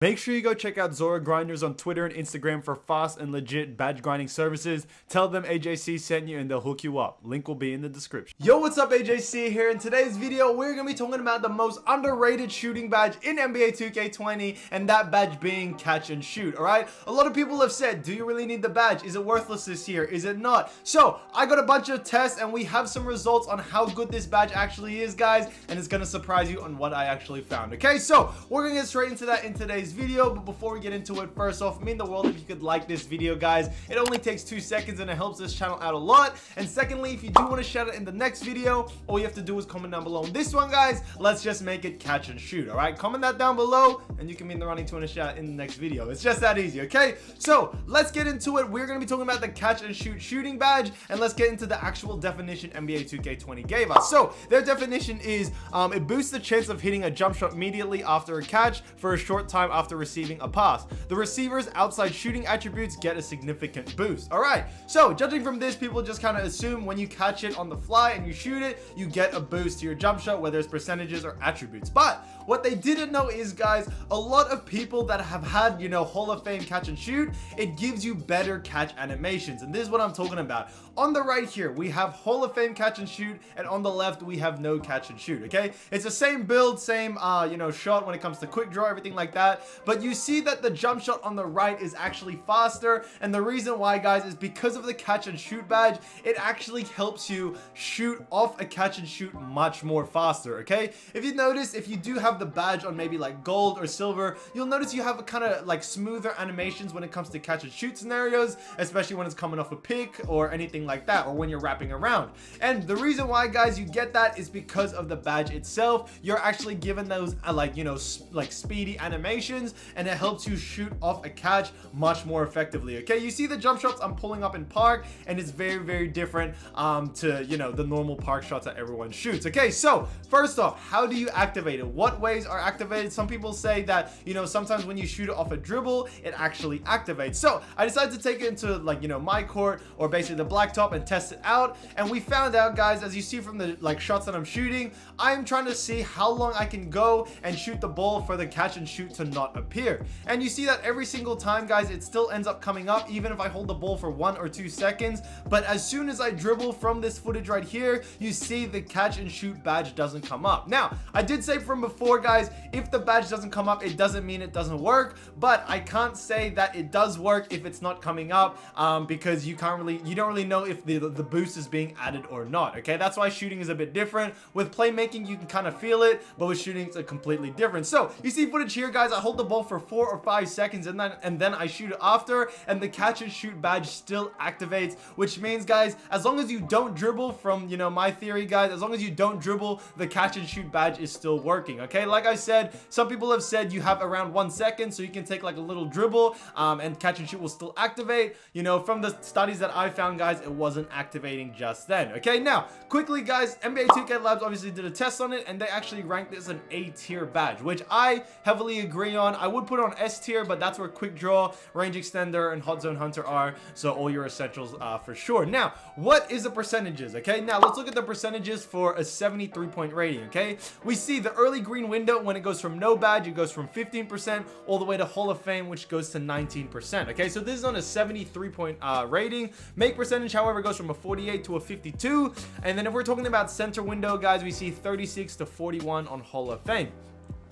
Make sure you go check out Zora Grinders on Twitter and Instagram for fast and legit badge grinding services. Tell them AJC sent you and they'll hook you up. Link will be in the description. Yo, what's up? AJC here. In today's video, we're going to be talking about the most underrated shooting badge in NBA 2K20, and that badge being catch and shoot, alright? A lot of people have said, do you really need the badge? Is it worthless this year? Is it not? So, I got a bunch of tests and we have some results on how good this badge actually is, guys, and it's going to surprise you on what I actually found, okay? So, we're going to get straight into that in today's video, but before we get into it, first off, mean the world if you could like this video, guys. It only takes 2 seconds and it helps this channel out a lot. And secondly, if you do want to shout it in the next video, all you have to do is comment down below on this one, guys. Let's just make it catch and shoot, all right? Comment that down below and you can be in the running to win a shout in the next video. It's just that easy, okay? So let's get into it. We're going to be talking about the catch and shoot shooting badge, and let's get into the actual definition NBA 2K20 gave us. So their definition is it boosts the chance of hitting a jump shot immediately after a catch for a short time after receiving a pass. The receiver's outside shooting attributes get a significant boost. All right, so judging from this, people just kind of assume when you catch it on the fly and you shoot it, you get a boost to your jump shot, whether it's percentages or attributes. But what they didn't know is, guys, a lot of people that have had, you know, Hall of Fame catch and shoot, it gives you better catch animations. And this is what I'm talking about. On the right here, we have Hall of Fame catch and shoot, and on the left, we have no catch and shoot, okay? It's the same build, same, you know, shot when it comes to quick draw, everything like that. But you see that the jump shot on the right is actually faster. And the reason why, guys, is because of the catch and shoot badge. It actually helps you shoot off a catch and shoot much more faster, okay? If you notice, if you do have the badge on maybe like gold or silver, you'll notice you have a kind of like smoother animations when it comes to catch and shoot scenarios, especially when it's coming off a pick or anything like that, or when you're wrapping around. And the reason why, guys, you get that is because of the badge itself. You're actually given those like, you know, like speedy animations, and it helps you shoot off a catch much more effectively, okay? You see the jump shots I'm pulling up in park, and it's very, very different to, you know, the normal park shots that everyone shoots, okay? So first off, how do you activate it? What ways are activated? Some people say that, you know, sometimes when you shoot it off a dribble, it actually activates. So I decided to take it into, like, you know, my court, or basically the blacktop, and test it out. And we found out, guys, as you see from the like shots that I'm shooting, I'm trying to see how long I can go and shoot the ball for the catch and shoot to not appear. And you see that every single time, guys, it still ends up coming up, even if I hold the ball for 1 or 2 seconds. But as soon as I dribble from this footage right here, you see the catch and shoot badge doesn't come up. Now, I did say from before, guys, if the badge doesn't come up, it doesn't mean it doesn't work. But I can't say that it does work if it's not coming up, because you don't really know if the boost is being added or not, okay? That's why shooting is a bit different. With playmaking, you can kind of feel it, but with shooting, it's a completely different. So you see footage here, guys, I hold the ball for 4 or 5 seconds, and then I shoot it after, and the catch and shoot badge still activates, which means, guys, as long as you don't dribble, from, you know, my theory, guys, as long as you don't dribble, the catch and shoot badge is still working, okay? Like I said, some people have said you have around 1 second, so you can take like a little dribble, and catch and shoot will still activate. You know, from the studies that I found, guys, it wasn't activating just then, okay? Now, quickly, guys, NBA 2K Labs obviously did a test on it, and they actually ranked this an A tier badge, which I heavily agree on. I would put it on S tier, but that's where quick draw, range extender, and hot zone hunter are, so all your essentials for sure. Now, what is the percentages, okay? Now, let's look at the percentages for a 73-point rating, okay? We see the early green window, when it goes from no badge, it goes from 15% all the way to Hall of Fame, which goes to 19%, okay? So this is on a 73-point rating. Make percentage, however, goes from a 48 to a 52. And then if we're talking about center window, guys, we see 36 to 41 on Hall of Fame,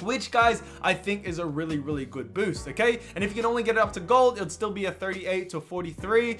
which, guys, I think is a really, really good boost, okay? And if you can only get it up to gold, it'll still be a 38 to 43.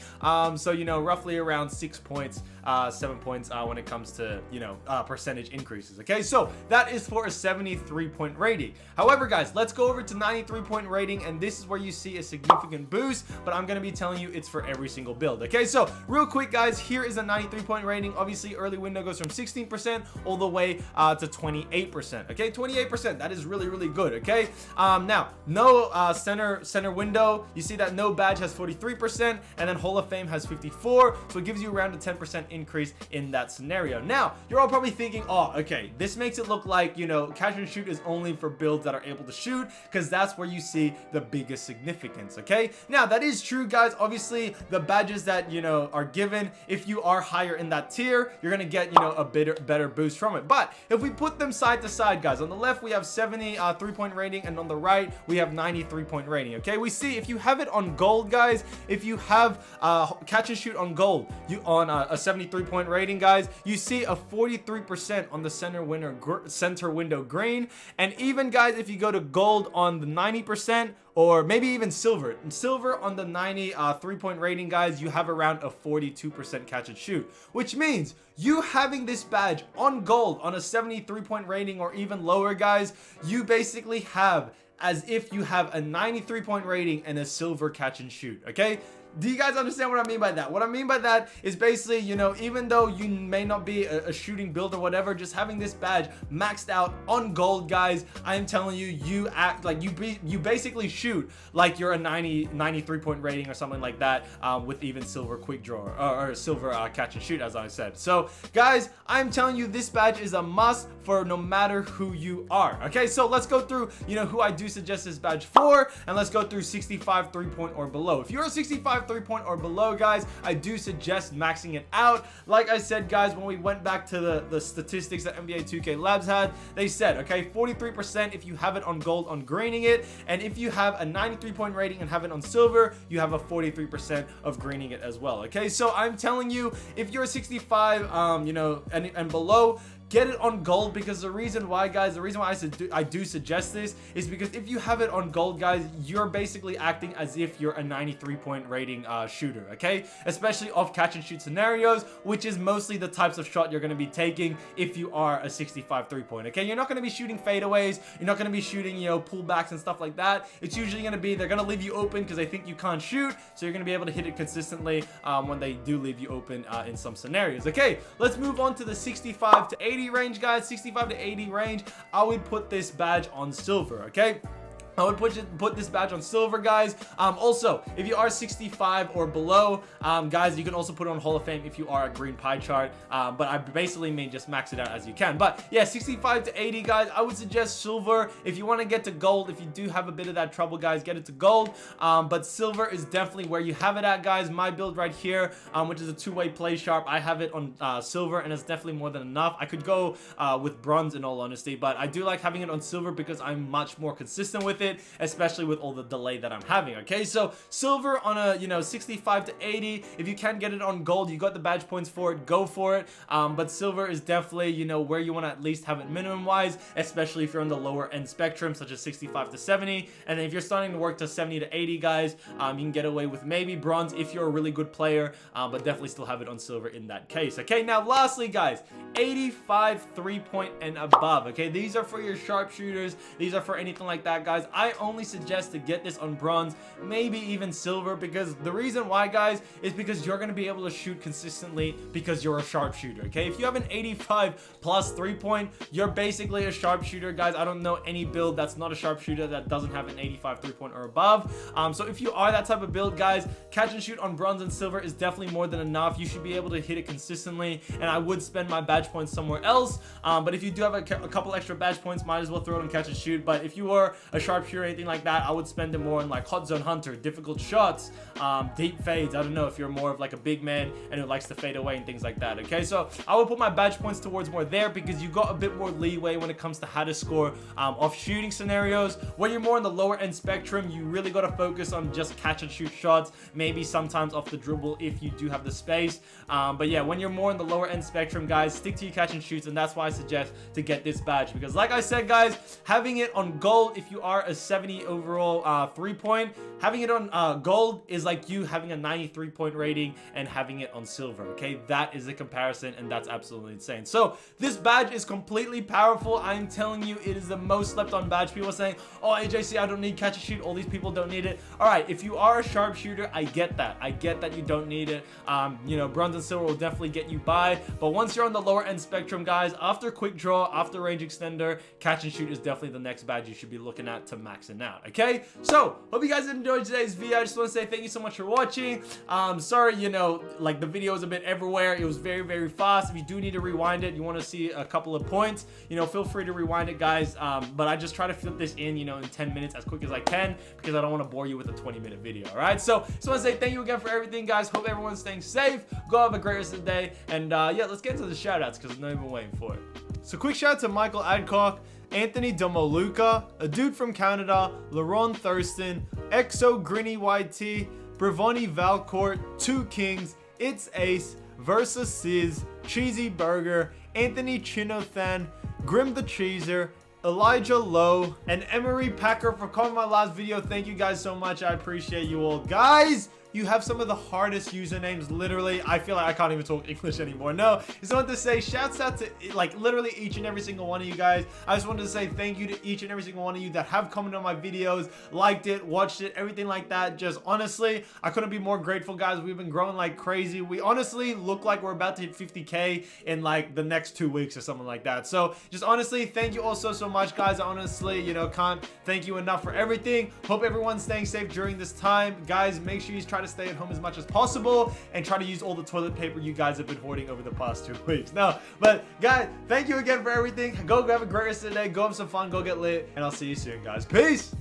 So, you know, roughly around 6 points, 7 points when it comes to, you know, percentage increases, okay? So that is for a 73-point rating. However, guys, let's go over to 93-point rating, and this is where you see a significant boost, but I'm gonna be telling you it's for every single build, okay? So real quick, guys, here is a 93-point rating. Obviously, early window goes from 16% all the way to 28%, okay? 28%, that is really, really good, okay? Now, no center window. You see that no badge has 43%, and then Hall of Fame has 54, so it gives you around a 10% increase in that scenario. Now, you're all probably thinking, oh, okay, this makes it look like, you know, catch and shoot is only for builds that are able to shoot, because that's where you see the biggest significance, okay? Now, that is true, guys. Obviously, the badges that, you know, are given, if you are higher in that tier, you're gonna get, you know, a better boost from it. But if we put them side to side, guys, on the left we have 70 70 3-point rating, and on the right we have 93-point rating. Okay, we see if you have it on gold, guys, if you have catch and shoot on gold, you on a 73-point rating, guys, you see a 43% on the center window green. And even, guys, if you go to gold on the 90%, or maybe even silver on the 90 3-point rating, guys, you have around a 42% catch and shoot, which means you having this badge on gold on a 73-point rating or even lower, guys, you basically have as if you have a 93-point rating and a silver catch and shoot. Okay, do you guys understand what I mean by that? What I mean by that is basically, you know, even though you may not be a shooting build or whatever, just having this badge maxed out on gold, guys, I am telling you, you act like you basically shoot like you're a 93-point rating or something like that, with even silver quick draw or silver catch and shoot, as I said. So, guys, I'm telling you, this badge is a must for no matter who you are. Okay, so let's go through, you know, who I do suggest this badge for, and let's go through 65 3-point or below. If you're a 65 3-point or below, guys, I do suggest maxing it out. Like I said, guys, when we went back to the statistics that NBA 2K Labs had, they said, okay, 43% if you have it on gold on greening it, and if you have a 93-point rating and have it on silver, you have a 43% of greening it as well. Okay, so I'm telling you, if you're a 65 you know, and below, get it on gold, because the reason why, guys, the reason why I do suggest this is because if you have it on gold, guys, you're basically acting as if you're a 93-point rating shooter, okay? Especially off catch and shoot scenarios, which is mostly the types of shot you're going to be taking if you are a 65 3-point, okay? You're not going to be shooting fadeaways, you're not going to be shooting, you know, pullbacks and stuff like that. It's usually going to be, they're going to leave you open because they think you can't shoot, so you're going to be able to hit it consistently when they do leave you open in some scenarios. Okay, let's move on to the 65 to 80 range, guys. 65 to 80 range, I would put this badge on silver. Okay, I would put this badge on silver, guys. Also, if you are 65 or below, guys, you can also put it on Hall of Fame if you are a green pie chart. But I basically mean just max it out as you can. But yeah, 65 to 80, guys, I would suggest silver. If you want to get to gold, if you do have a bit of that trouble, guys, get it to gold. But silver is definitely where you have it at, guys. My build right here, which is a two-way play sharp, I have it on silver, and it's definitely more than enough. I could go with bronze in all honesty, but I do like having it on silver because I'm much more consistent with it, especially with all the delay that I'm having. Okay, so silver on a, you know, 65 to 80. If you can get it on gold, you got the badge points for it, go for it. But silver is definitely, you know, where you want to at least have it minimum wise, especially if you're on the lower end spectrum, such as 65 to 70. And then if you're starting to work to 70 to 80, guys, you can get away with maybe bronze if you're a really good player, but definitely still have it on silver in that case. Okay, now lastly, guys, 85 3-point and above. Okay, these are for your sharpshooters, these are for anything like that, guys. I only suggest to get this on bronze, maybe even silver, because the reason why, guys, is because you're going to be able to shoot consistently because you're a sharpshooter. Okay, if you have an 85 plus 3-point, you're basically a sharpshooter, guys. I don't know any build that's not a sharpshooter that doesn't have an 85 3-point or above. So if you are that type of build, guys, catch and shoot on bronze and silver is definitely more than enough. You should be able to hit it consistently, and I would spend my badge points somewhere else. But if you do have a couple extra badge points, might as well throw it on catch and shoot. But if you are a sharpshooter, anything like that, I would spend it more on like hot zone hunter, difficult shots, deep fades. I don't know if you're more of like a big man and who likes to fade away and things like that. Okay, so I would put my badge points towards more there because you got a bit more leeway when it comes to how to score off shooting scenarios. When you're more in the lower end spectrum, you really got to focus on just catch and shoot shots, maybe sometimes off the dribble if you do have the space. But yeah, when you're more in the lower end spectrum, guys, stick to your catch and shoots, and that's why I suggest to get this badge, because like I said, guys, having it on gold, if you are a 70 overall 3-point, having it on gold is like you having a 93-point rating and having it on silver. Okay, that is the comparison, and that's absolutely insane. So this badge is completely powerful. I'm telling you, it is the most slept on badge. People are saying, oh, AJC, I don't need catch and shoot, all these people don't need it. All right, if you are a sharpshooter, I get that you don't need it. You know, bronze and silver will definitely get you by, but once you're on the lower end spectrum, guys, after quick draw, after range extender, catch and shoot is definitely the next badge you should be looking at to max it out. Okay, so hope you guys enjoyed today's video. I just want to say thank you so much for watching. Sorry, you know, like the video was a bit everywhere. It was very, very fast. If you do need to rewind it, you want to see a couple of points, you know, feel free to rewind it, guys. But I just try to fit this in, you know, in 10 minutes as quick as I can, because I don't want to bore you with a 20-minute video. All right, so just want to say thank you again for everything, guys. Hope everyone's staying safe. Go have a great rest of the day, and yeah, let's get into the shout outs because I've not even waiting for it. So quick shout out to Michael Adcock, Anthony Domoluca, a dude from Canada, Laron Thurston, Exo Grinny YT, Bravoni Valcourt, Two Kings, It's Ace, Versus Sizz, Cheesy Burger, Anthony Chinothan, Grim the Cheeser, Elijah Lowe, and Emery Packer for calling my last video. Thank you guys so much. I appreciate you all. Guys, you have some of the hardest usernames. Literally, I feel like I can't even talk English anymore. No, just wanted to say shouts out to like literally each and every single one of you guys. I just wanted to say thank you to each and every single one of you that have commented on my videos, liked it, watched it, everything like that. Just honestly, I couldn't be more grateful, guys. We've been growing like crazy. We honestly look like we're about to hit 50K in like the next 2 weeks or something like that. So just honestly, thank you all so much, guys. I honestly, you know, can't thank you enough for everything. Hope everyone's staying safe during this time. Guys, make sure you try to stay at home as much as possible and try to use all the toilet paper you guys have been hoarding over the past 2 weeks. No, but guys, thank you again for everything. Go have a great rest of the day. Go have some fun. Go get lit. And I'll see you soon, guys. Peace.